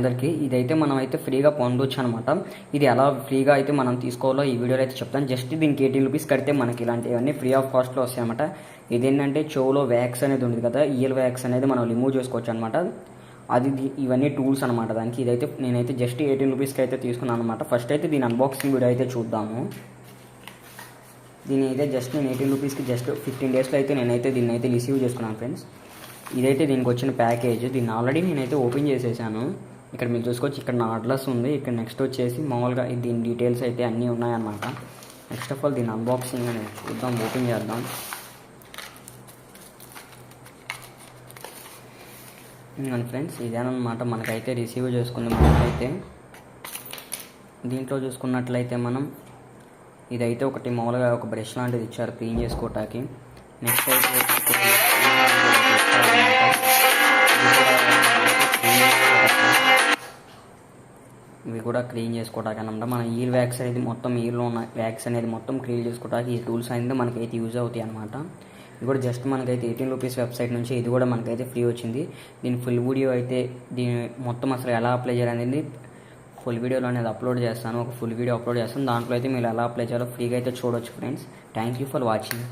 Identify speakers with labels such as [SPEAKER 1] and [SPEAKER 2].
[SPEAKER 1] అందరికీ ఇదైతే మనం అయితే ఫ్రీగా పొందొచ్చు అనమాట. ఇది ఎలా ఫ్రీగా అయితే మనం తీసుకోవాలో ఈ వీడియోలో అయితే చెప్తాను. జస్ట్ దీనికి 18 రూపీస్ కడితే మనకి ఇలాంటివన్నీ ఫ్రీ ఆఫ్ కాస్ట్లో వస్తాయి అనమాట. ఇదేంటంటే చెవులో వ్యాక్స్ అనేది ఉంది కదా, ఇయర్ వ్యాక్స్ అనేది మనం రిమూవ్ చేసుకోవచ్చు అనమాట. ఇవన్నీ టూల్స్ అనమాట దానికి. ఇదైతే నేనైతే జస్ట్ 18 రూపీస్కి అయితే తీసుకున్నాను అనమాట. ఫస్ట్ అయితే దీని అన్బాక్సింగ్ వీడియో అయితే చూద్దాము. దీని అయితే జస్ట్ నేను 18 రూపీస్కి జస్ట్ 15 డేస్లో అయితే దీన్ని అయితే రిసీవ్ చేసుకున్నాను ఫ్రెండ్స్. ఇదైతే దీనికి వచ్చిన ప్యాకేజ్. దీన్ని ఆల్రెడీ నేనైతే ఓపెన్ చేసేసాను. ఇక్కడ మీరు చూసుకోవచ్చు, ఇక్కడ నా అడ్రస్ ఉంది. ఇక్కడ నెక్స్ట్ వచ్చేసి మామూలుగా దీని డీటెయిల్స్ అయితే అన్నీ ఉన్నాయన్నమాట. నెక్స్ట్ ఆఫ్ ఆల్ దీని అన్బాక్సింగ్ అనేది చూద్దాం, ఓపెన్ చేద్దాం. అండ్ ఫ్రెండ్స్ ఇదేనమాట మనకైతే రిసీవ్ చేసుకుంది. మనకైతే దీంట్లో చూసుకున్నట్లయితే మనం ఇదైతే ఒకటి మామూలుగా ఒక బ్రష్ లాంటిది ఇచ్చారు క్లీన్ చేసుకోవటానికి. నెక్స్ట్ అయితే ఇవి కూడా క్లీన్ చేసుకోవడానికి అనమాట. మన ఇయర్ వ్యాక్స్ అనేది మొత్తం ఇయర్లో ఉన్న వ్యాక్స్ అనేది మొత్తం క్లీన్ చేసుకోవడానికి ఈ టూల్స్ అనేది మనకైతే యూజ్ అవుతాయి అనమాట. ఇది కూడా జస్ట్ మనకైతే 18 రూపీస్ వెబ్సైట్ నుంచి ఇది కూడా మనకైతే ఫ్రీ వచ్చింది. దీని ఫుల్ వీడియో అయితే దీని మొత్తం అసలు ఎలా అప్లై చేయాలనేది ఫుల్ వీడియోలో అనేది అప్లోడ్ చేస్తాను. ఒక ఫుల్ వీడియో అప్లోడ్ చేస్తాను. దాంట్లో అయితే మీరు ఎలా అప్లై చేయాలో ఫ్రీగా అయితే చూడవచ్చు friends. Thank you for watching.